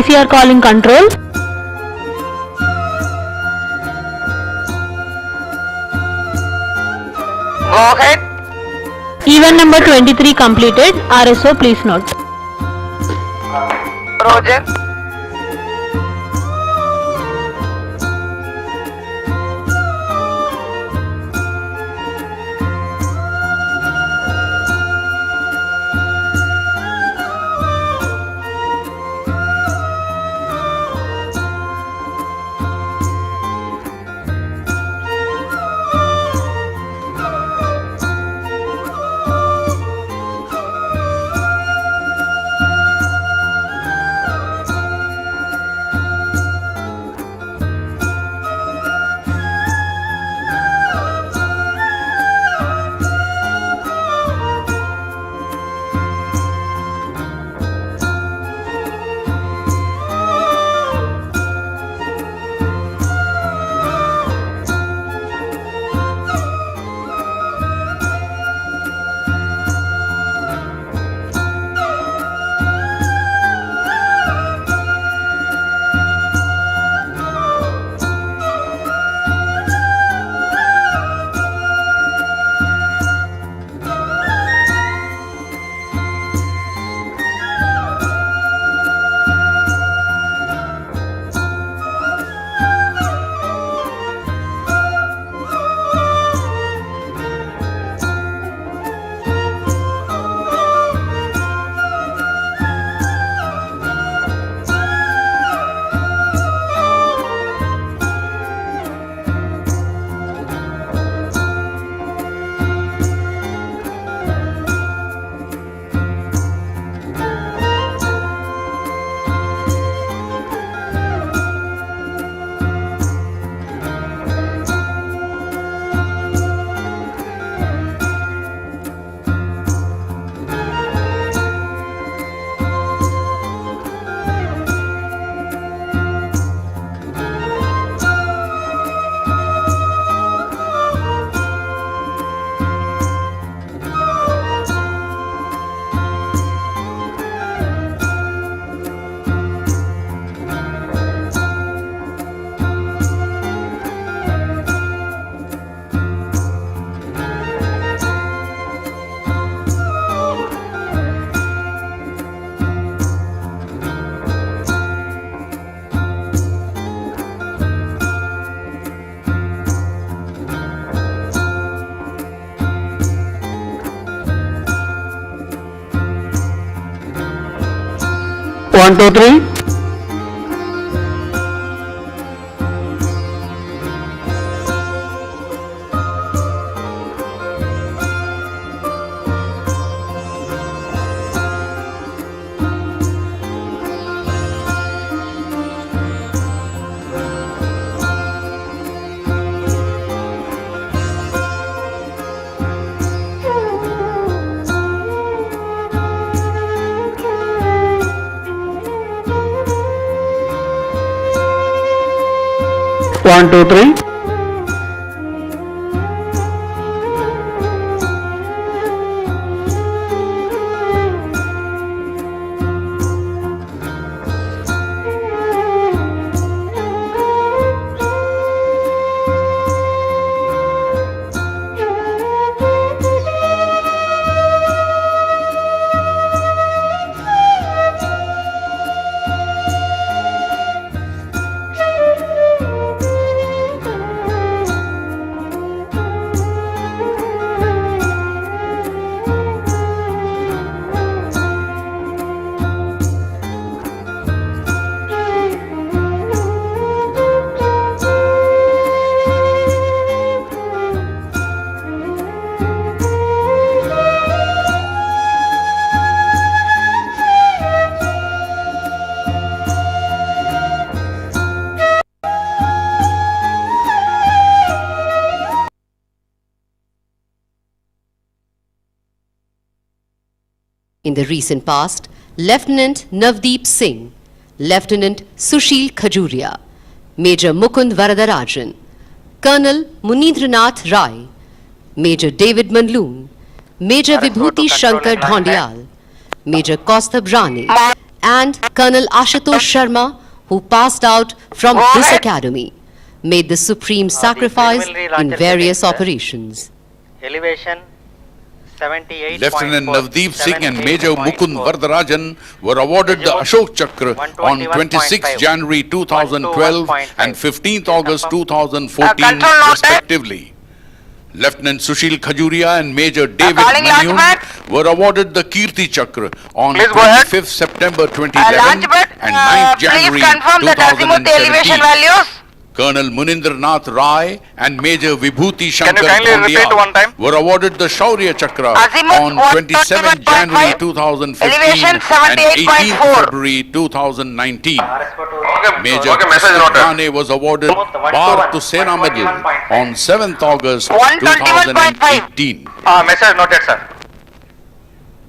PCR calling control. Go ahead. Event number 23 completed. RSO please note. Roger. One, two, three. One, two, three. In the recent past, Lieutenant Navdeep Singh, Lieutenant Sushil Khajuria, Major Mukund Varadarajan, Colonel Munindranath Rai, Major David Manloon, Major Vibhuti Shankar Dhondial, Major Kaustab Rani, and Colonel Ashutosh Sharma, who passed out from this academy, made the supreme sacrifice in various operations. Elevation 78. Lieutenant Navdeep Singh and Major Mukund Varadarajan were awarded the Ashok Chakra on 26 January 2012 and 15th August 2014 respectively. Lieutenant Sushil Khajuria and Major David Manyun were awarded the Kirti Chakra on 25th September 2011 and 9th January 2017. Colonel Munindranath Rai and Major Vibhuti Shankar Pandya were awarded the Shaurya Chakra on 27 January 2015 and 18th February 2019. Major Krishna was awarded Bharat Sena Medal on 7th August 2018. Message noted, sir.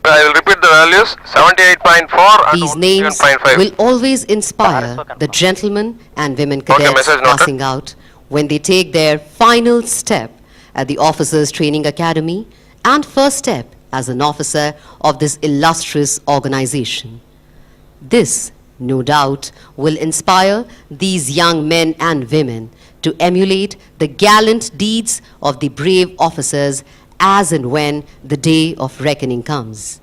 I will repeat the values, 78.4 and These names 1.5. will always inspire the gentlemen and women cadets message noted. passing out when they take their final step at the Officers Training Academy and first step as an officer of this illustrious organization. This, no doubt, will inspire these young men and women to emulate the gallant deeds of the brave officers as and when the day of reckoning comes.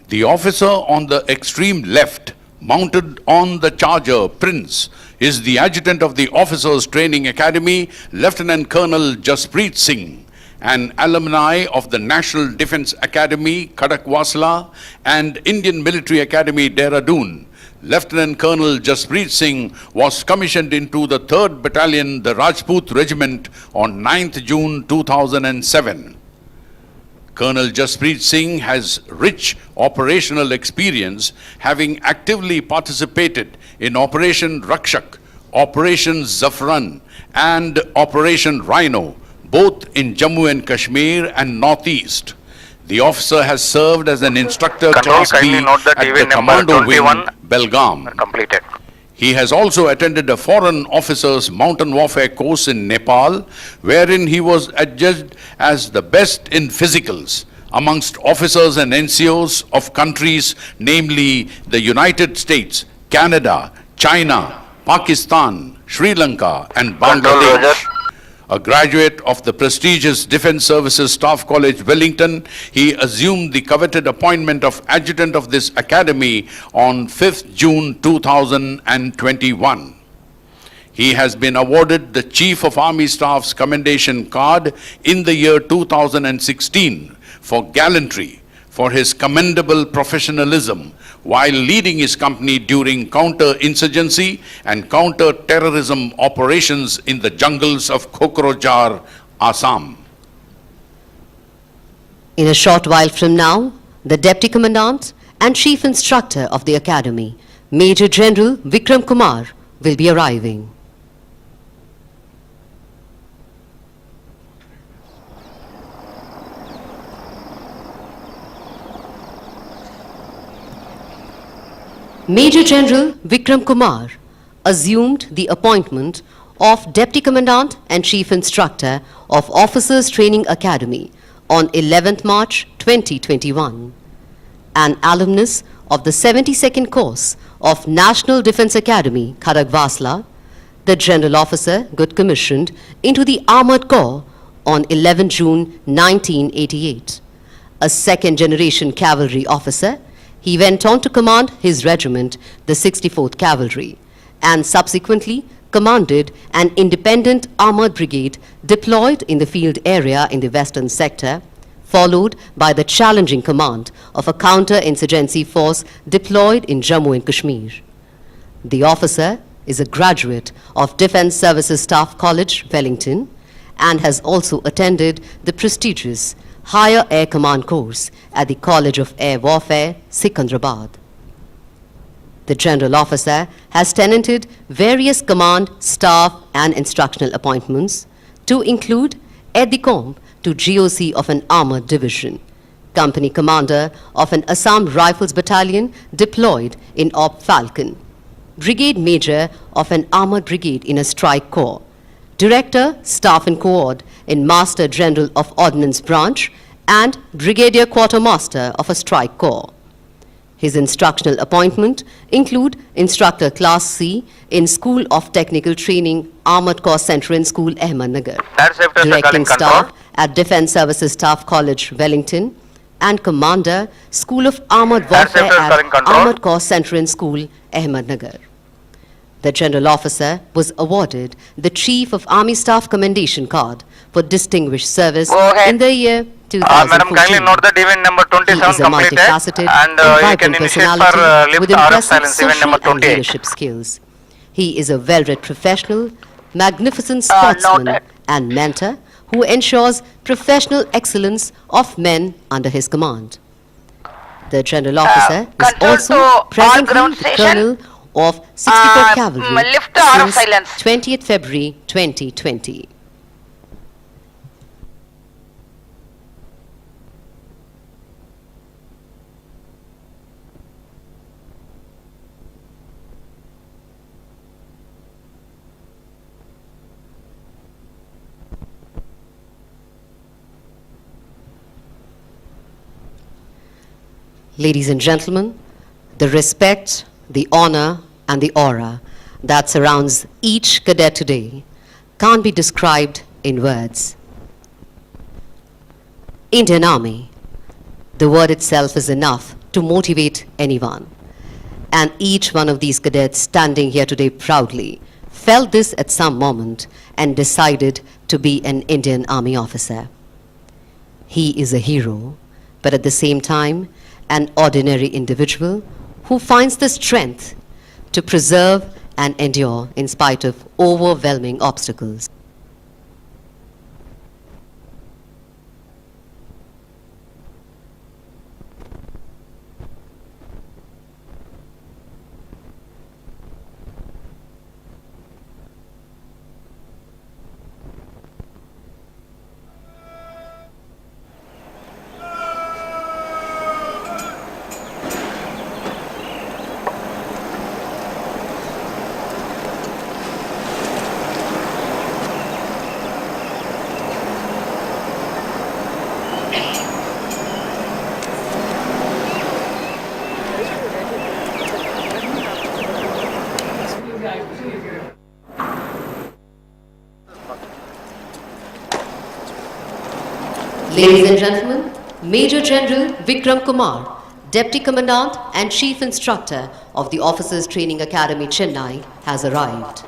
The officer on the extreme left, mounted on the charger, Prince, is the adjutant of the Officers Training Academy, Lieutenant Colonel Jaspreet Singh, an alumni of the National Defence Academy, Khadakwasla, and Indian Military Academy, Dehradun. Lieutenant Colonel Jaspreet Singh was commissioned into the 3rd Battalion, the Rajput Regiment, on 9th June 2007. Colonel Jaspreet Singh has rich operational experience, having actively participated in Operation Rakshak, Operation Zafran, and Operation Rhino, both in Jammu and Kashmir and Northeast. The officer has served as an instructor Control, Class B kindly note the at TV the number Commando Wing, 21. Belgaum. Completed. He has also attended a Foreign Officers Mountain Warfare course in Nepal, wherein he was adjudged as the best in physicals amongst officers and NCOs of countries, namely the United States, Canada, China, Pakistan, Sri Lanka, and Control, Bangladesh. Roger. A graduate of the prestigious Defence Services Staff College, Wellington, he assumed the coveted appointment of adjutant of this academy on 5th June 2021. He has been awarded the Chief of Army Staff's Commendation Card in the year 2016 for gallantry, for his commendable professionalism while leading his company during counter-insurgency and counter-terrorism operations in the jungles of Kokorojar, Assam. In a short while from now, the Deputy Commandant and Chief Instructor of the Academy, Major General Vikram Kumar, will be arriving. Major General Vikram Kumar assumed the appointment of Deputy Commandant and Chief Instructor of Officers Training Academy on 11th March 2021. An alumnus of the 72nd course of National Defence Academy, Khadakwasla, the General Officer got commissioned into the Armoured Corps on 11 June 1988. A second-generation cavalry officer, he went on to command his regiment, the 64th Cavalry, and subsequently commanded an independent armoured brigade deployed in the field area in the western sector, followed by the challenging command of a counter-insurgency force deployed in Jammu and Kashmir. The officer is a graduate of Defence Services Staff College, Wellington, and has also attended the prestigious Higher Air Command course at the College of Air Warfare, Secunderabad. The General Officer has tenanted various command, staff and instructional appointments to include aide-de-camp to GOC of an armoured division, Company Commander of an Assam Rifles Battalion deployed in Op Falcon, Brigade Major of an armoured brigade in a strike corps, Director, Staff and Coord in Master General of Ordnance Branch and Brigadier Quartermaster of a strike corps. His instructional appointment include Instructor Class C in School of Technical Training, Armored Corps Central School, Ahmednagar. Air safety officer Directing calling control. Staff at Defence Services Staff College, Wellington, and Commander, School of Armored Air Warfare safety officer calling at control. Armored Corps Central School, Ahmednagar. The General Officer was awarded the Chief of Army Staff Commendation Card for distinguished service Go ahead. in the year 2014. Madam, kindly note that event number He 27 is a completed multifaceted and and you vibrant can initiate personality for lift with RF impressive silence event social number and 28. leadership skills. He is a well-read professional, magnificent sportsman noted. and mentor who ensures professional excellence of men under his command. The General Officer is control also to all presently ground the station. Colonel of 64th Cavalry lift the RF since silence. 20th February 2020. Ladies and gentlemen, the respect, the honor, and the aura that surrounds each cadet today can't be described in words. Indian Army, the word itself is enough to motivate anyone. And each one of these cadets standing here today proudly felt this at some moment and decided to be an Indian Army officer. He is a hero, but at the same time, an ordinary individual who finds the strength to preserve and endure in spite of overwhelming obstacles. Ladies and gentlemen, Major General Vikram Kumar, Deputy Commandant and Chief Instructor of the Officers Training Academy, Chennai, has arrived.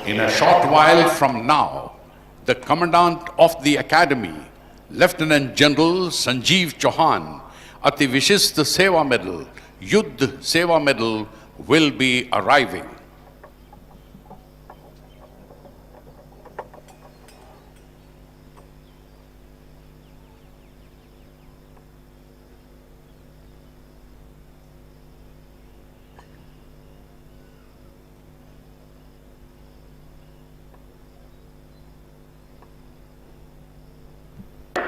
In a short while from now, the Commandant of the Academy, Lieutenant General Sanjeev Chauhan, Ati Vishist Seva Medal, Yuddh Seva Medal, will be arriving.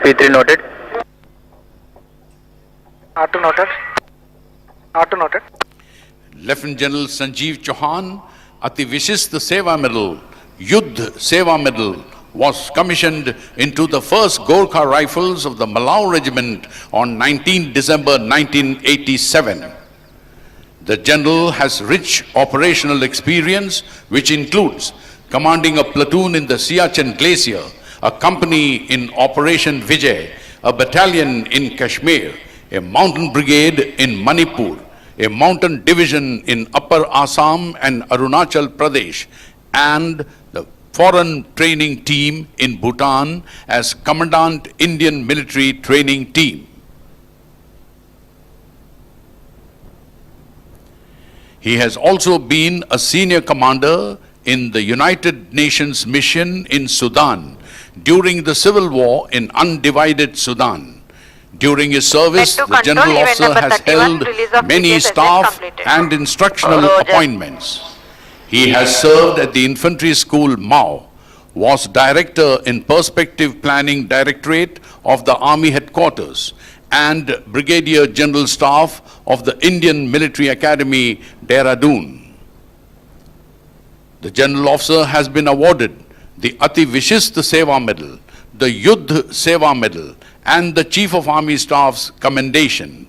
P3 noted. R2 noted. R2 noted. Lieutenant General Sanjeev Chauhan, Ati Vishist Seva Medal, Yuddh Seva Medal, was commissioned into the 1st Gorkha Rifles of the Malaw Regiment on 19 December 1987. The General has rich operational experience which includes commanding a platoon in the Siachen Glacier, a company in Operation Vijay, a battalion in Kashmir, a mountain brigade in Manipur, a mountain division in Upper Assam and Arunachal Pradesh, and the foreign training team in Bhutan as Commandant Indian Military Training Team. He has also been a senior commander in the United Nations mission in Sudan during the civil war in undivided Sudan. During his service, the general officer has held many staff and instructional appointments. He has served at the Infantry School Mao, was director in Perspective Planning Directorate of the Army Headquarters, and Brigadier General Staff of the Indian Military Academy, Dehradun. The general officer has been awarded the Ati Vishist Seva Medal, the Yudh Seva Medal, and the Chief of Army Staff's Commendation.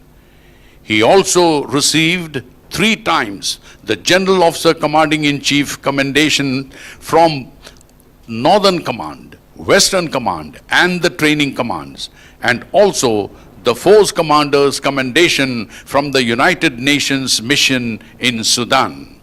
He also received 3 times the General Officer Commanding-in-Chief Commendation from Northern Command, Western Command, and the Training Commands, and also the Force Commander's Commendation from the United Nations mission in Sudan.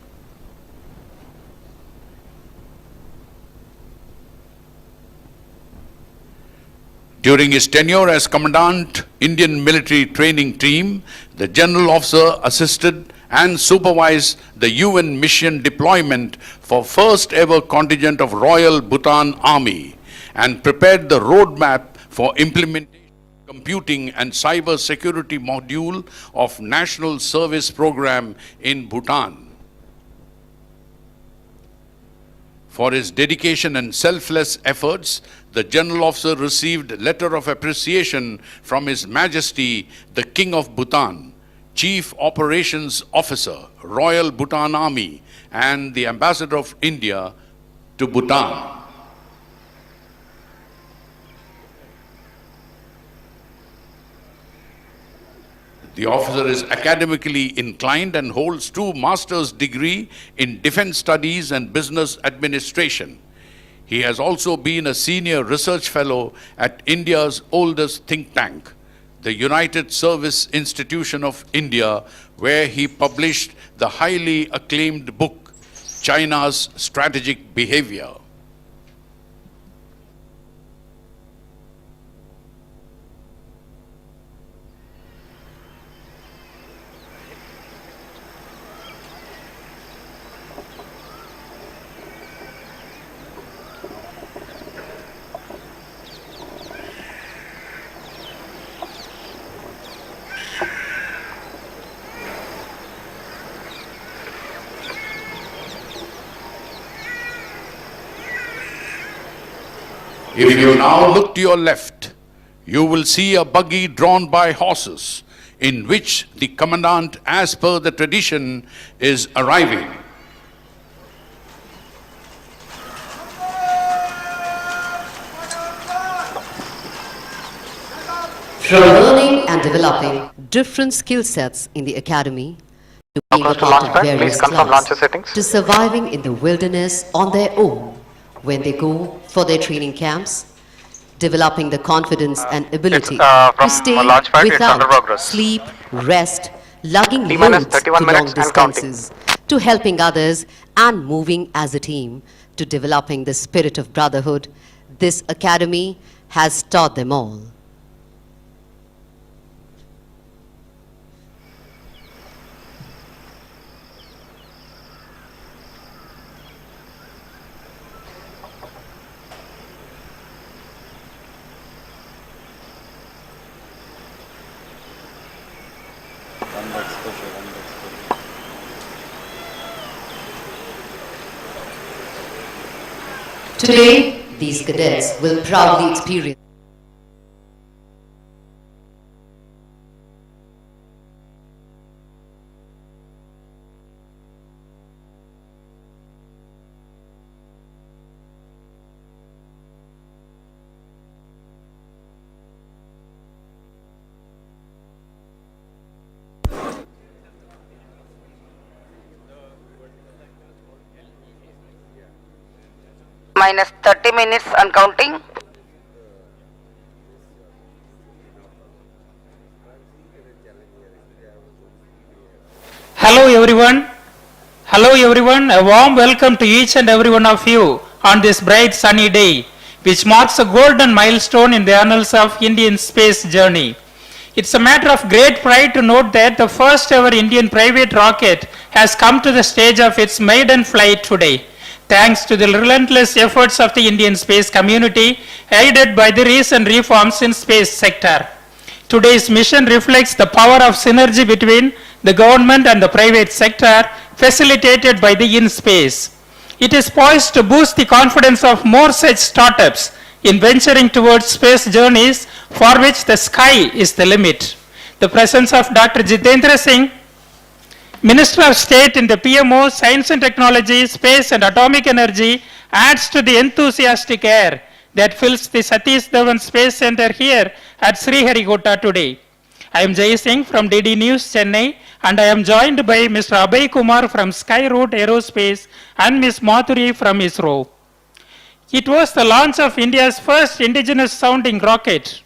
During his tenure as Commandant, Indian Military Training Team, the General Officer assisted and supervised the UN mission deployment for first ever contingent of Royal Bhutan Army and prepared the roadmap for implementation computing and cyber security module of National Service Program in Bhutan. For his dedication and selfless efforts, the General Officer received letter of appreciation from His Majesty, the King of Bhutan, Chief Operations Officer, Royal Bhutan Army, and the Ambassador of India to Bhutan. The officer is academically inclined and holds 2 master's degree in defense studies and business administration. He has also been a senior research fellow at India's oldest think tank, the United Service Institution of India, where he published the highly acclaimed book, China's Strategic Behavior. If you now look to your left, you will see a buggy drawn by horses, in which the commandant, as per the tradition, is arriving. From learning and developing different skill sets in the academy, to being a part of various clubs, to surviving in the wilderness on their own when they go for their training camps, developing the confidence and ability to stay without sleep, rest, lugging loads to long distances, to helping others and moving as a team, to developing the spirit of brotherhood, this academy has taught them all. Today, these cadets will proudly experience minus 30 minutes and counting. Hello everyone. Hello everyone. A warm welcome to each and every one of you on this bright sunny day, which marks a golden milestone in the annals of Indian space journey. It's a matter of great pride to note that the first ever Indian private rocket has come to the stage of its maiden flight today, thanks to the relentless efforts of the Indian space community, aided by the recent reforms in space sector. Today's mission reflects the power of synergy between the government and the private sector, facilitated by the InSpace. It is poised to boost the confidence of more such startups in venturing towards space journeys for which the sky is the limit. The presence of Dr. Jitendra Singh, Minister of State in the PMO, Science and Technology, Space and Atomic Energy, adds to the enthusiastic air that fills the Satish Dhawan Space Center here at Sriharikota today. I am Jai Singh from DD News, Chennai, and I am joined by Mr. Abhay Kumar from Skyroot Aerospace and Ms. Mathuri from ISRO. It was the launch of India's first indigenous sounding rocket,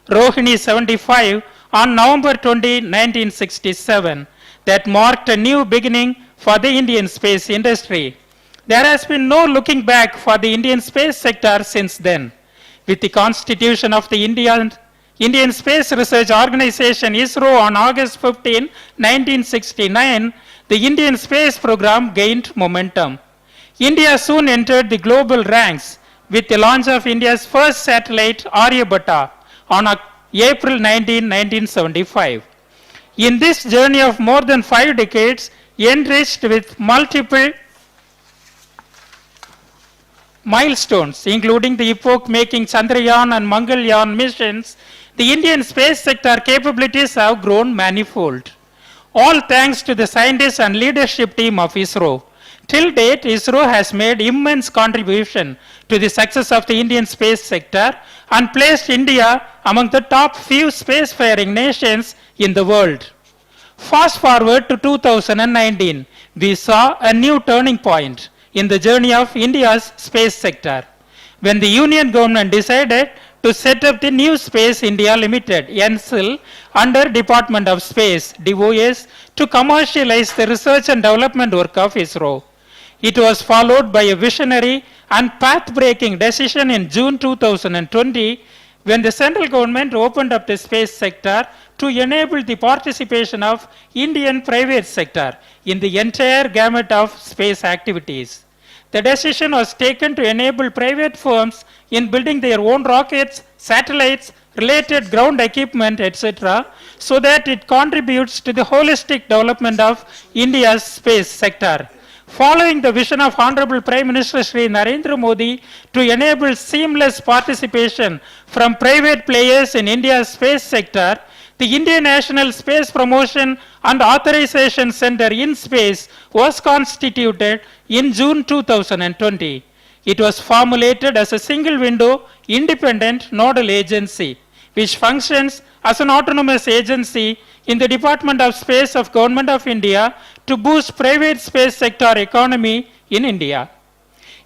Rohini 75, on November 20, 1967, that marked a new beginning for the Indian space industry. There has been no looking back for the Indian space sector since then. With the constitution of the Indian Space Research Organization ISRO on August 15, 1969, the Indian space program gained momentum. India soon entered the global ranks with the launch of India's first satellite, Aryabhatta, on April 19, 1975. In this journey of more than 5 decades, enriched with multiple milestones, including the epoch-making Chandrayaan and Mangalyaan missions, the Indian space sector capabilities have grown manifold. All thanks to the scientists and leadership team of ISRO. Till date, ISRO has made immense contribution to the success of the Indian space sector and placed India among the top few spacefaring nations in the world. Fast forward to 2019, we saw a new turning point in the journey of India's space sector, when the Union government decided to set up the New Space India Limited, NSIL, under Department of Space, DOS, to commercialize the research and development work of ISRO. It was followed by a visionary and path-breaking decision in June 2020, when the central government opened up the space sector to enable the participation of Indian private sector in the entire gamut of space activities. The decision was taken to enable private firms in building their own rockets, satellites, related ground equipment, etc., so that it contributes to the holistic development of India's space sector. Following the vision of Honorable Prime Minister Shri Narendra Modi to enable seamless participation from private players in India's space sector, the Indian National Space Promotion and Authorization Center InSpace was constituted in June 2020. It was formulated as a single window, independent nodal agency, which functions as an autonomous agency in the Department of Space of Government of India to boost private space sector economy in India.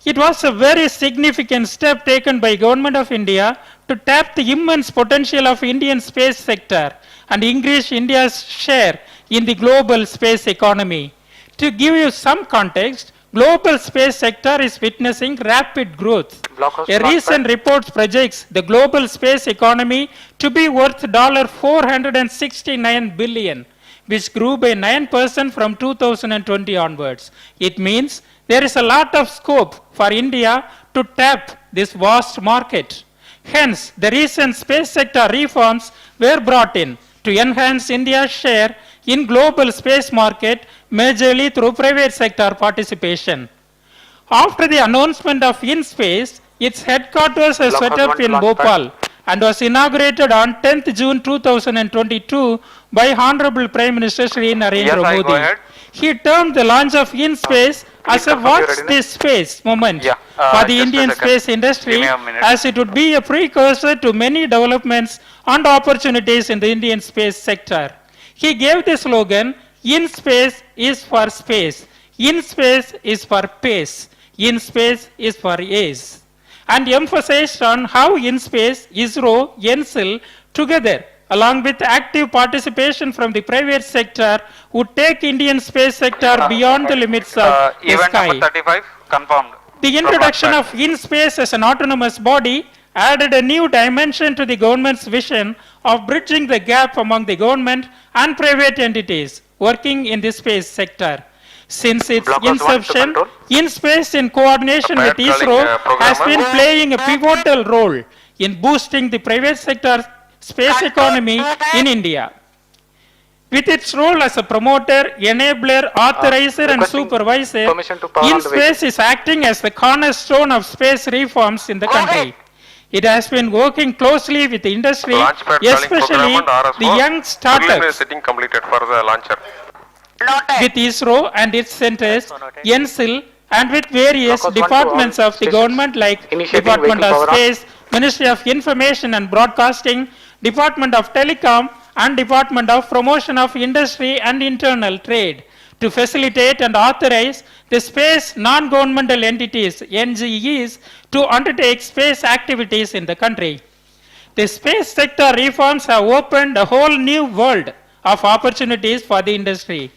It was a very significant step taken by Government of India to tap the immense potential of Indian space sector and increase India's share in the global space economy. To give you some context, global space sector is witnessing rapid growth. A recent report projects the global space economy to be worth $469 billion, which grew by 9% from 2020 onwards. It means there is a lot of scope for India to tap this vast market. Hence, the recent space sector reforms were brought in to enhance India's share in global space market, majorly through private sector participation. After the announcement of InSpace, its headquarters was set up in Bhopal and was inaugurated on 10th June 2022 by Honorable Prime Minister Shri Narendra Modi. He termed the launch of InSpace as a watch this space moment for the Indian space industry, as it would be a precursor to many developments and opportunities in the Indian space sector. He gave the slogan, InSpace is for space, InSpace is for pace, InSpace is for ace. and emphasized on how in-space, ISRO, NSIL together along with active participation from the private sector would take Indian space sector beyond the limits of the Event sky. number 35 confirmed. The introduction of in-space as an autonomous body added a new dimension to the government's vision of bridging the gap among the government and private entities working in the space sector. Since its Block was one to inception, control. in-space in coordination with Calling, ISRO has programmer. been playing a pivotal role in boosting the private sector space economy in India. With its role as a promoter, enabler, authorizer and requesting supervisor, permission to power on the in-space is acting as the cornerstone of space reforms in the country. It has been working closely with the industry, Launchpad calling especially program and the RS4. young Preliminary startups setting completed for the launcher. Noted. with ISRO and its centers, NSIL, and with various Focus one to departments all of the stations. government like Initiating Department vehicle of power on. Space, Ministry of Information and Broadcasting, Department of Telecom, and Department of Promotion of Industry and Internal Trade to facilitate and authorize the space non-governmental entities, NGEs, to undertake space activities in the country. The space sector reforms have opened a whole new world of opportunities for the industry.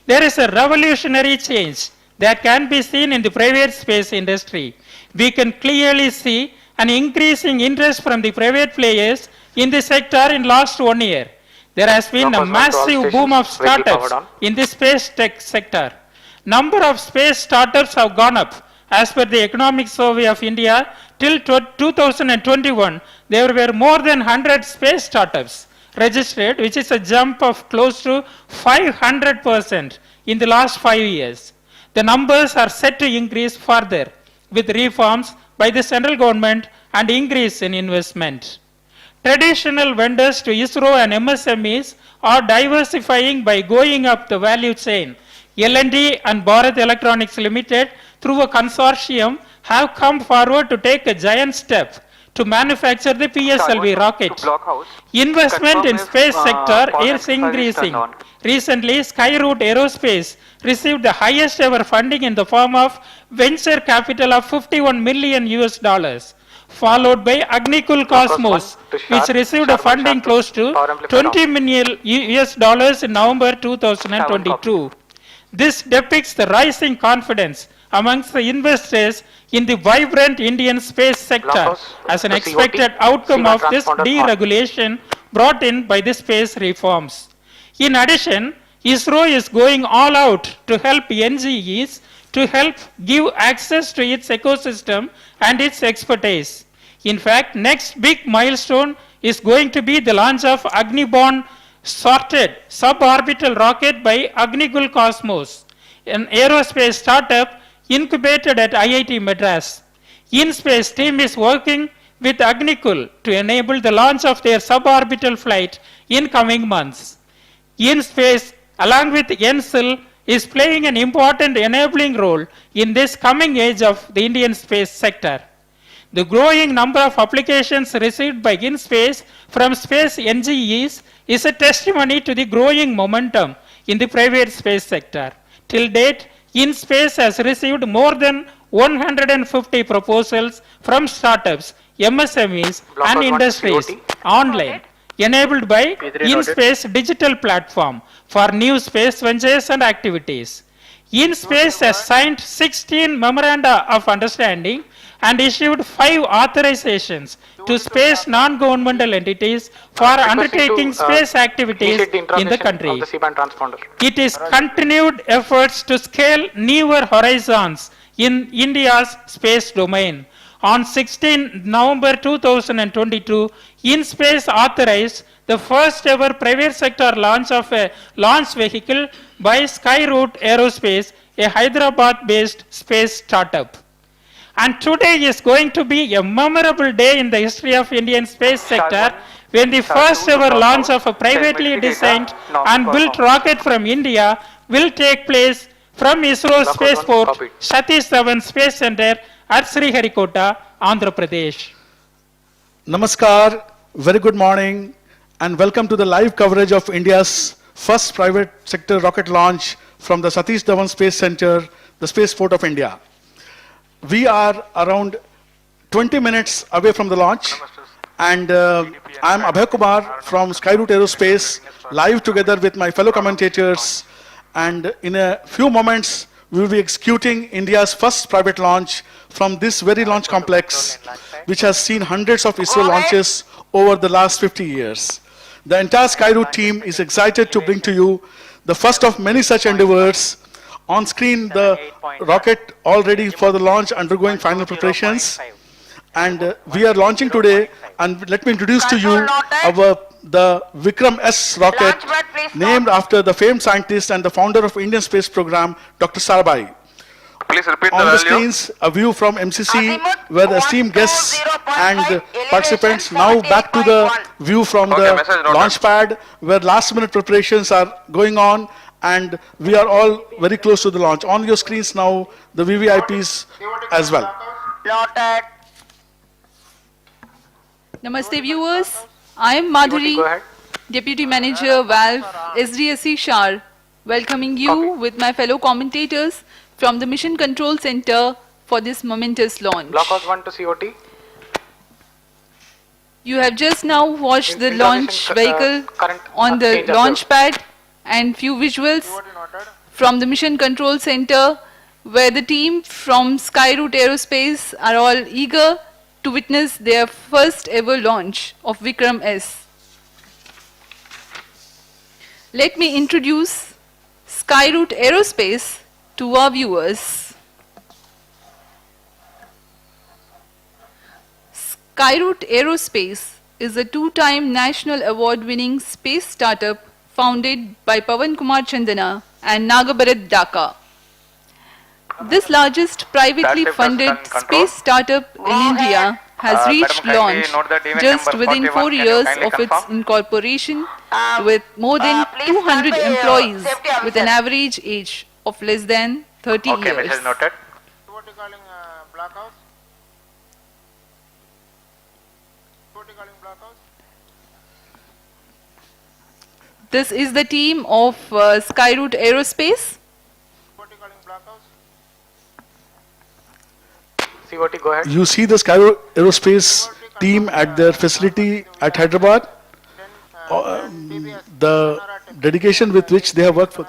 There is a revolutionary change that can be seen in the private space industry. We can clearly see an increasing interest from the private players in the sector in last 1 year. There has been a Focus one to all massive boom of stations. Vehicle startups powered on. in the space tech sector. Number of space startups have gone up. As per the Economic Survey of India, till 2021, there were more than 100 space startups registered, which is a jump of close to 500% in the last 5 years. The numbers are set to increase further with reforms by the central government and increase in investment. Traditional vendors to ISRO and MSMEs are diversifying by going up the value chain. L&T and Bharat Electronics Limited, through a consortium, have come forward to take a giant step to manufacture the PSLV rocket. Investment in space sector is increasing. Recently, Skyroot Aerospace received the highest ever funding in the form of venture capital of 51 million US dollars, followed by Agnikul Cosmos, which received a funding close to 20 million US dollars in November 2022. This depicts the rising confidence amongst the investors in the vibrant Indian space sector as an expected outcome of this deregulation brought in by the space reforms. In addition, ISRO is going all out to help NGEs to help give access to its ecosystem and its expertise. In fact, next big milestone is going to be the launch of Agni-borne sorted suborbital rocket by Agnikul Cosmos, an aerospace startup incubated at IIT Madras. In-space team is working with Agnikul to enable the launch of their suborbital flight in coming months. In-space, along with NSIL, is playing an important enabling role in this coming age of the Indian space sector. The growing number of applications received by in-space from space NGEs is a testimony to the growing momentum in the private space sector. Till date, in-space has received more than 150 proposals from startups, MSMEs and industries online, enabled by in-space digital platform for new space ventures and activities. In-space has signed 16 memoranda of understanding and issued 5 authorizations to space non-governmental entities for undertaking space activities in the country. It is continued efforts to scale newer horizons in India's space domain. On 16 November 2022, InSpace authorized the first ever private sector launch of a launch vehicle by Skyroot Aerospace, a Hyderabad-based space startup. And today is going to be a memorable day in the history of Indian space sector when the first ever launch of a privately designed and built rocket from India will take place from ISRO spaceport Satish Dhawan Space Center at Sriharikota, Andhra Pradesh. Namaskar, very good morning, and welcome to the live coverage of India's first private sector rocket launch from the Satish Dhawan Space Center, the spaceport of India. We are around 20 minutes away from the launch. And I'm Abhay Kumar from Skyroot Aerospace, live together with my fellow commentators. And in a few moments, we will be executing India's first private launch from this very launch complex, which has seen hundreds of ISRO launches over the last 50 years. The entire Skyroot team is excited to bring to you the first of many such endeavors. On screen, the rocket all ready for the launch, undergoing final preparations. And we are launching today, and let me introduce to you the Vikram-S rocket, named after the famed scientist and the founder of Indian space program, Dr. Sarabhai. Please repeat the On the value. screens, a view from MCC, where the esteemed guests and participants. Now back to the view from the message noted. launch pad, where last-minute preparations are going on, and we are all very close to the launch. On your screens now, the VVIPs as well. Noted. Namaste viewers, I am Madhuri, Deputy Manager Valve SDSC SHAR, welcoming you with my fellow commentators from the Mission Control Center for this momentous launch. Blockhouse 1 to COT. You have just now watched the launch vehicle current on the change of launch pad and few visuals from the Mission Control Center, where the team from Skyroot Aerospace are all eager to witness their first ever launch of Vikram-S. Let me introduce Skyroot Aerospace to our viewers. Skyroot Aerospace is a two-time national award-winning space startup founded by Pawan Kumar Chandana and Nagabharat Dhaka. This largest privately funded space startup in India has reached launch just within 4 years of its incorporation, with more than 200 employees with an average age of less than 30 Okay, years. message noted. This is the team of Skyroot Aerospace. COT, go ahead. You see the Skyroot Aerospace team at their facility at Hyderabad. The dedication with which they have worked for.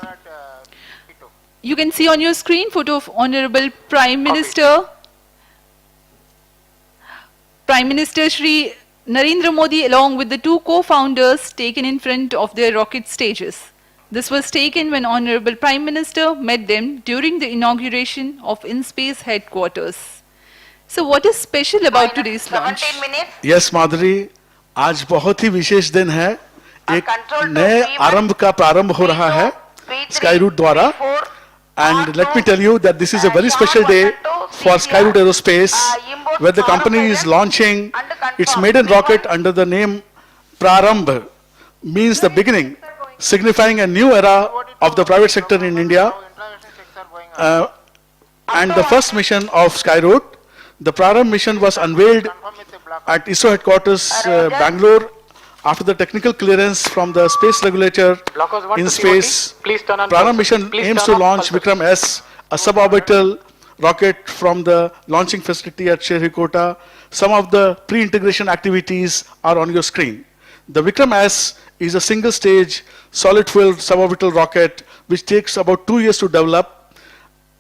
You can see on your screen photo of Honorable Prime Minister. Prime Minister Shri Narendra Modi along with the two co-founders taken in front of their rocket stages. This was taken when Honorable Prime Minister met them during the inauguration of InSpace headquarters. So what is special about today's launch? 17 minutes. Yes, माधुरी, आज बहुत ही विशेष दिन है. एक नए आरंभ का प्रारंभ हो रहा है Skyroot द्वारा. And let me tell you that this is a very special day for Skyroot Aerospace, where the company is launching its maiden rocket under the name Prarambh, means the beginning, signifying a new era of the private sector in India. And the first mission of Skyroot, the Prarambh mission, was unveiled at ISRO headquarters, Bangalore, after the technical clearance from the space regulator in space. Prarambh mission aims to launch Vikram-S, a suborbital rocket from the launching facility at Sriharikota. Some of the pre-integration activities are on your screen. The Vikram-S is a single-stage, solid-fuel suborbital rocket which takes about 2 years to develop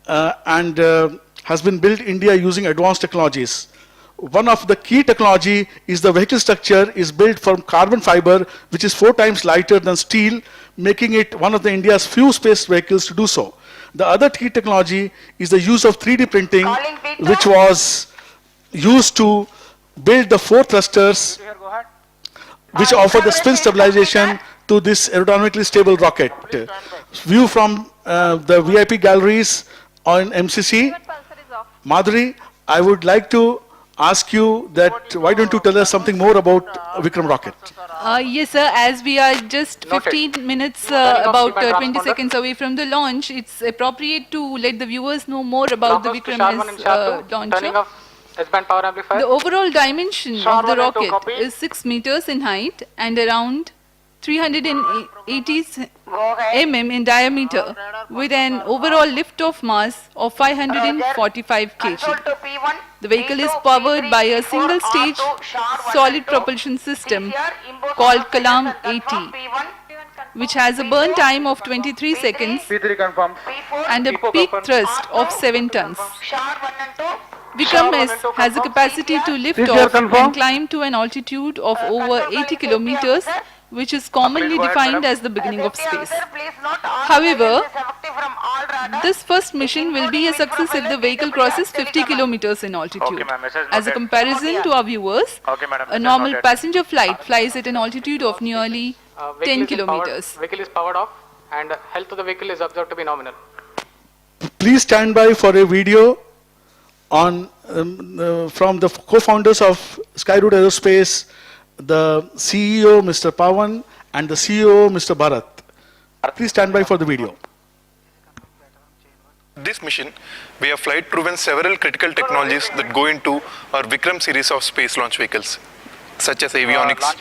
and has been built in India using advanced technologies. One of the key technology is the vehicle structure is built from carbon fiber, which is 4 times lighter than steel, making it one of the India's few space vehicles to do so. The other key technology is the use of 3D printing, which was used to build the 4 thrusters, which offer the spin stabilization to this aerodynamically stable rocket. View from the VIP galleries on MCC. Madhuri, I would like to ask you that why don't you tell us something more about Vikram rocket? Yes, sir. As we are just 15 minutes, about 20 seconds away from the launch, it's appropriate to let the viewers know more about the Vikram-S launcher. S-band power amplifier. The overall dimension of the rocket is 6 meters in height and around 380 mm in diameter with an overall lift-off mass of 545 kg. The vehicle is powered by a single-stage solid propulsion system called Kalam 80, which has a burn time of 23 seconds and a peak thrust of 7 tons. Vikram-S has a capacity to lift off and climb to an altitude of over 80 kilometers, which is commonly defined as the beginning of space. However, this first mission will be a success if the vehicle crosses 50 kilometers in altitude. As a comparison to our viewers, a normal passenger flight flies at an altitude of nearly 10 kilometers. Vehicle is powered off and health of the vehicle is observed to be nominal. Please stand by for a video on from the co-founders of Skyroot Aerospace, the CEO Mr. Pawan and the CEO Mr. Bharat. Please stand by for the video. This mission, we have flight proven several critical technologies that go into our Vikram series of space launch vehicles, such as avionics,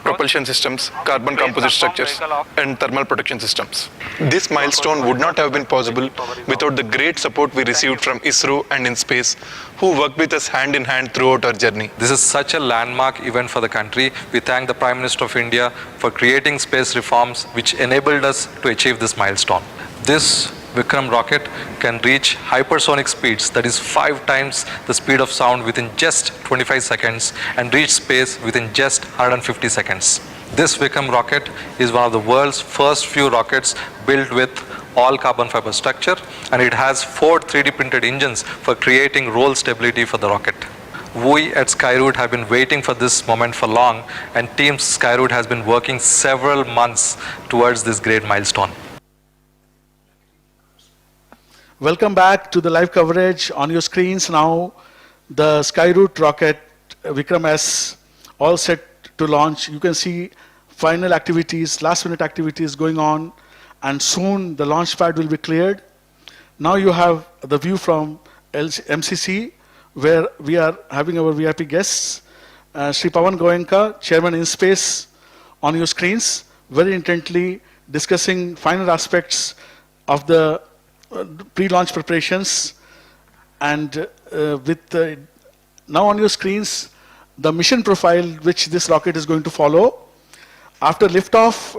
propulsion systems, carbon composite structures, and thermal protection systems. This milestone would not have been possible without the great support we received from ISRO and InSpace, who worked with us hand in hand throughout our journey. This is such a landmark event for the country. We thank the Prime Minister of India for creating space reforms which enabled us to achieve this milestone. This Vikram rocket can reach hypersonic speeds, that is 5 times the speed of sound within just 25 seconds and reach space within just 150 seconds. This Vikram rocket is one of the world's first few rockets built with all carbon fiber structure, and it has 4 3D printed engines for creating roll stability for the rocket. We at Skyroot have been waiting for this moment for long, and Team Skyroot has been working several months towards this great milestone. Welcome back to the live coverage. On your screens now, the Skyroot rocket Vikram-S all set to launch. You can see final activities, last minute activities going on, and soon the launch pad will be cleared. Now you have the view from MCC, where we are having our VIP guests, Sri Pawan Goenka, Chairman InSpace, on your screens, very intently discussing final aspects of the pre-launch preparations, and now on your screens the mission profile which this rocket is going to follow. After liftoff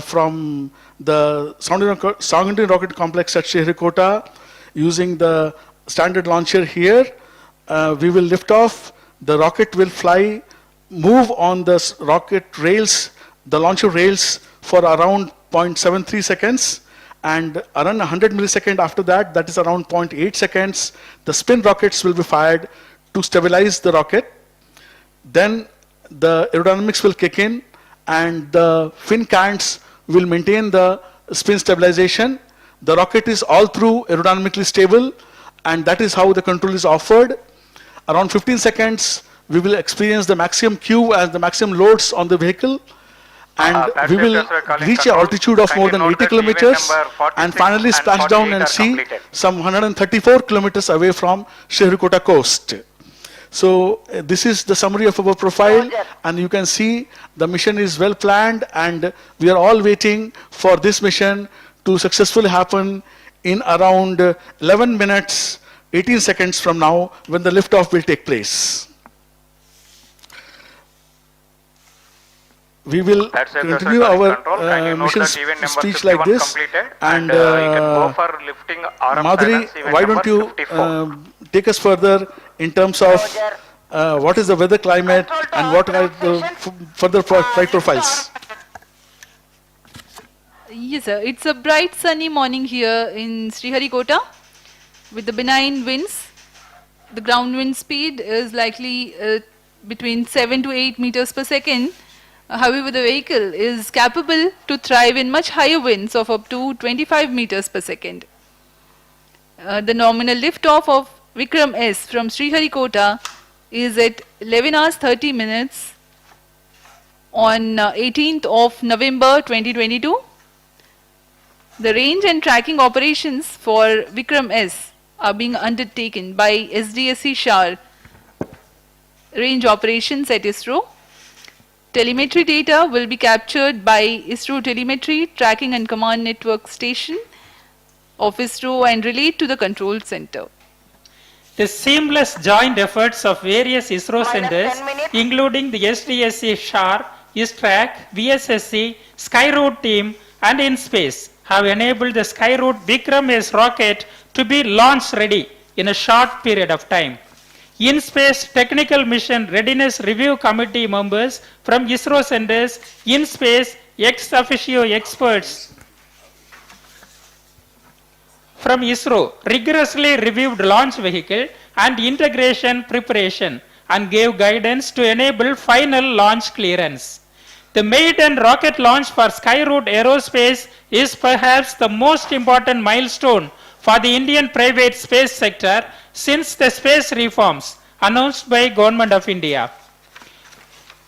from the Sounding Rocket Complex at Sriharikota, using the standard launcher here, we will lift off. The rocket will fly, move on the rocket rails, the launcher rails, for around 0.73 seconds. And around 100 milliseconds after that, that is around 0.8 seconds, the spin rockets will be fired to stabilize the rocket. Then the aerodynamics will kick in, and the fin cants will maintain the spin stabilization. The rocket is all through aerodynamically stable, and that is how the control is offered. Around 15 seconds, we will experience the maximum Q as the maximum loads on the vehicle. And we will reach an altitude of more than 80 kilometers and finally splash down and see some 134 kilometers away from Sriharikota coast. So this is the summary of our profile, and you can see the mission is well planned, and we are all waiting for this mission to successfully happen in around 11 minutes, 18 seconds from now, when the liftoff will take place. We will continue our mission speech like this, and Madhuri, why don't you take us further in terms of what is the weather climate and what are the further flight profiles? Yes, sir. It's a bright sunny morning here in Sriharikota with the benign winds. The ground wind speed is likely between 7 to 8 meters per second. However, the vehicle is capable to thrive in much higher winds of up to 25 meters per second. The nominal liftoff of Vikram-S from Sriharikota is at 11 hours 30 minutes on 18th of November 2022. The range and tracking operations for Vikram-S are being undertaken by SDSC SHAR range operations at ISRO. Telemetry data will be captured by ISRO Telemetry Tracking and Command Network Station of ISRO and relayed to the control center. The seamless joint efforts of various ISRO centers, 10 minutes. including the SDSC SHAR, ISTRAC, VSSC, Skyroot team, and InSpace, have enabled the Skyroot Vikram-S rocket to be launch ready in a short period of time. InSpace Technical Mission Readiness Review Committee members from ISRO centers, InSpace ex officio experts from ISRO rigorously reviewed launch vehicle and integration preparation and gave guidance to enable final launch clearance. The maiden rocket launch for Skyroot Aerospace is perhaps the most important milestone for the Indian private space sector since the space reforms announced by Government of India.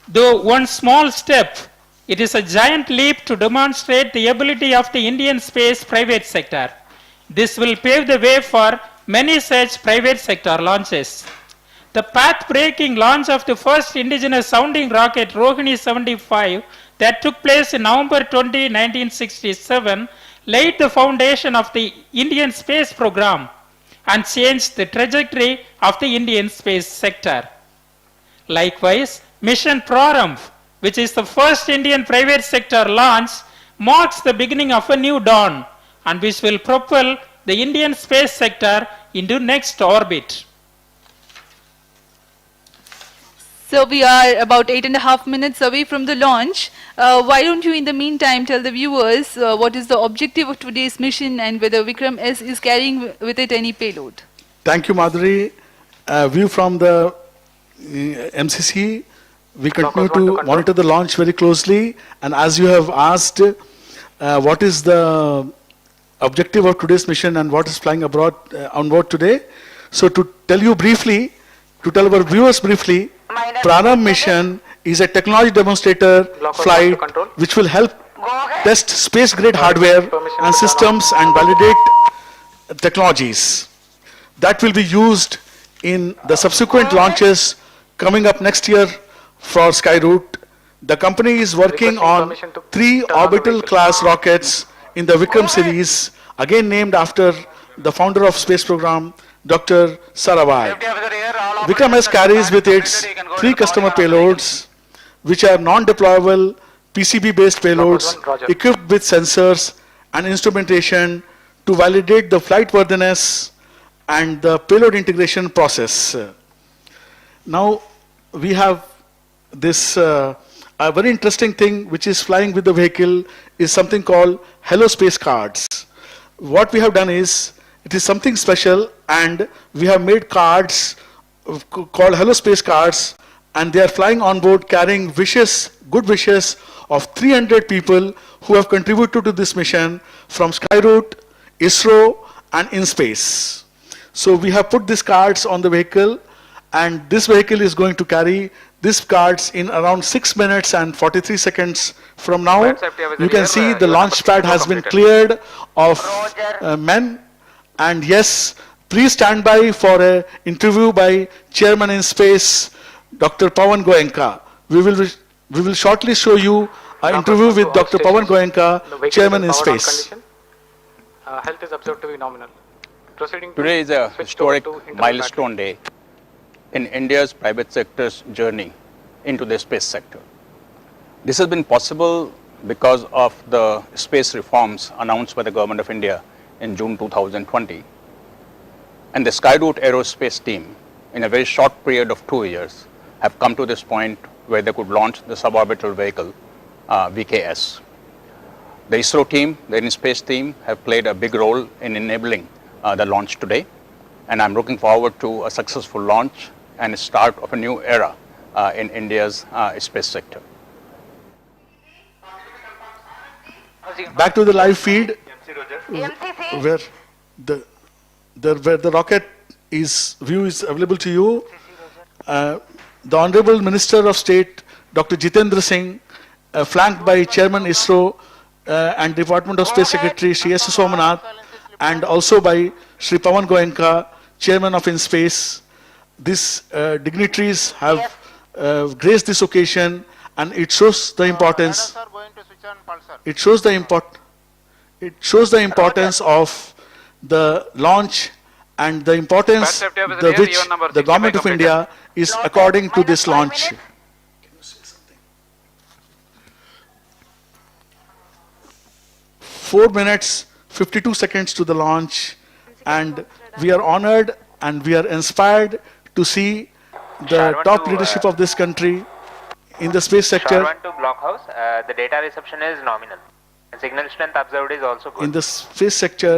Though one small step, it is a giant leap to demonstrate the ability of the Indian space private sector. This will pave the way for many such private sector launches. The path-breaking launch of the first indigenous sounding rocket Rohini 75 that took place in November 20, 1967 laid the foundation of the Indian space program and changed the trajectory of the Indian space sector. Likewise, mission Prarambh, which is the first Indian private sector launch, marks the beginning of a new dawn and which will propel the Indian space sector into next orbit. So we are about 8.5 minutes away from the launch. Why don't you in the meantime tell the viewers what is the objective of today's mission and whether Vikram-S is carrying with it any payload? Thank you, Madhuri. View from the MCC. We continue to monitor the launch very closely. And as you have asked, what is the objective of today's mission and what is flying abroad on board today? So to tell you briefly, to tell our viewers briefly, Prarambh mission is a technology demonstrator flight which will help test space-grade hardware and systems and validate technologies that will be used in the subsequent launches coming up next year for Skyroot. The company is working on 3 orbital class rockets in the Vikram series, again named after the founder of space program, Dr. Sarabhai. Vikram-S carries with its 3 customer payloads, which are non-deployable PCB-based payloads equipped with sensors and instrumentation to validate the flight worthiness and the payload integration process. Now, we have this a very interesting thing which is flying with the vehicle is something called Hello Space cards. What we have done is, it is something special and we have made cards called Hello Space cards, and they are flying on board carrying wishes, good wishes of 300 people who have contributed to this mission from Skyroot, ISRO and InSpace. So we have put these cards on the vehicle, and this vehicle is going to carry these cards in around 6 minutes and 43 seconds from now. You can see the launch pad has been cleared of men, and yes, please stand by for an interview by Chairman InSpace, Dr. Pawan Goenka. We will shortly show you an interview with Dr. Pawan Goenka, Chairman InSpace. Health is observed to be nominal. Proceeding Today is a historic milestone day in India's private sector's journey into the space sector. This has been possible because of the space reforms announced by the Government of India in June 2020. And the Skyroot Aerospace team, in a very short period of 2 years, have come to this point where they could launch the suborbital vehicle, VK-S. The ISRO team, the InSpace team, have played a big role in enabling the launch today. And I'm looking forward to a successful launch and a start of a new era in India's space sector. Back to the live feed, where the rocket view is available to you. The Honorable Minister of State, Dr. Jitendra Singh, flanked by Chairman ISRO and Department of Space Secretary Shri S. Somanath, and also by Shri Pawan Goenka, Chairman of InSpace. These dignitaries have graced this occasion, and it shows the importance. It shows the importance of the launch and the importance the which the government of India is according to this launch. 4 minutes 52 seconds to the launch, and we are honored and we are inspired to see the top leadership of this country in the space sector. To blockhouse, the data reception is nominal. Signal strength observed is also good. In the space sector,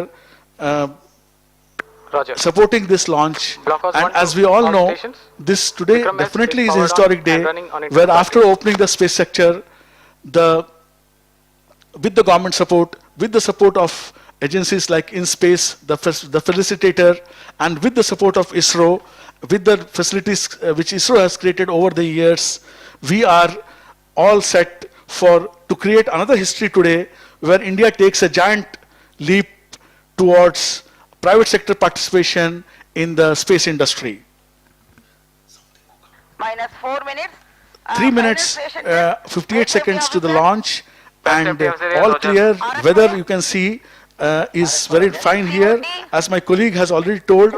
Roger. supporting this launch. Blockhouse And 1 as to we all all know, stations. this today Vikram-S definitely is is a powered on historic and day, running on its where capacity. after opening the space sector, with the government support, with the support of agencies like InSpace, the facilitator, and with the support of ISRO, with the facilities which ISRO has created over the years, we are all set to create another history today, where India takes a giant leap towards private sector participation in the space industry. Minus 4 minutes. 3 minutes, 58 seconds to the launch, and all clear. Weather you can see is very fine here. As my colleague has already told,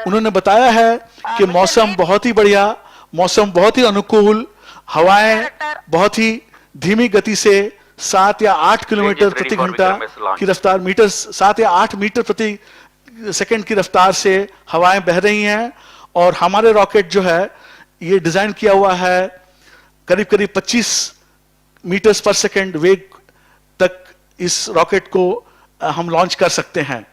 उन्होंने बताया है कि मौसम बहुत ही बढ़िया, मौसम बहुत ही अनुकूल, हवाएं बहुत ही धीमी गति से 7 या 8 किलोमीटर प्रति घंटा की रफ्तार, 7 या 8 मीटर प्रति सेकंड की रफ्तार से हवाएं बह रही हैं, और हमारे रॉकेट जो है ये डिजाइन किया हुआ है करीब करीब 25 मीटर्स पर सेकंड वेग तक इस रॉकेट को हम लॉन्च कर सकते हैं।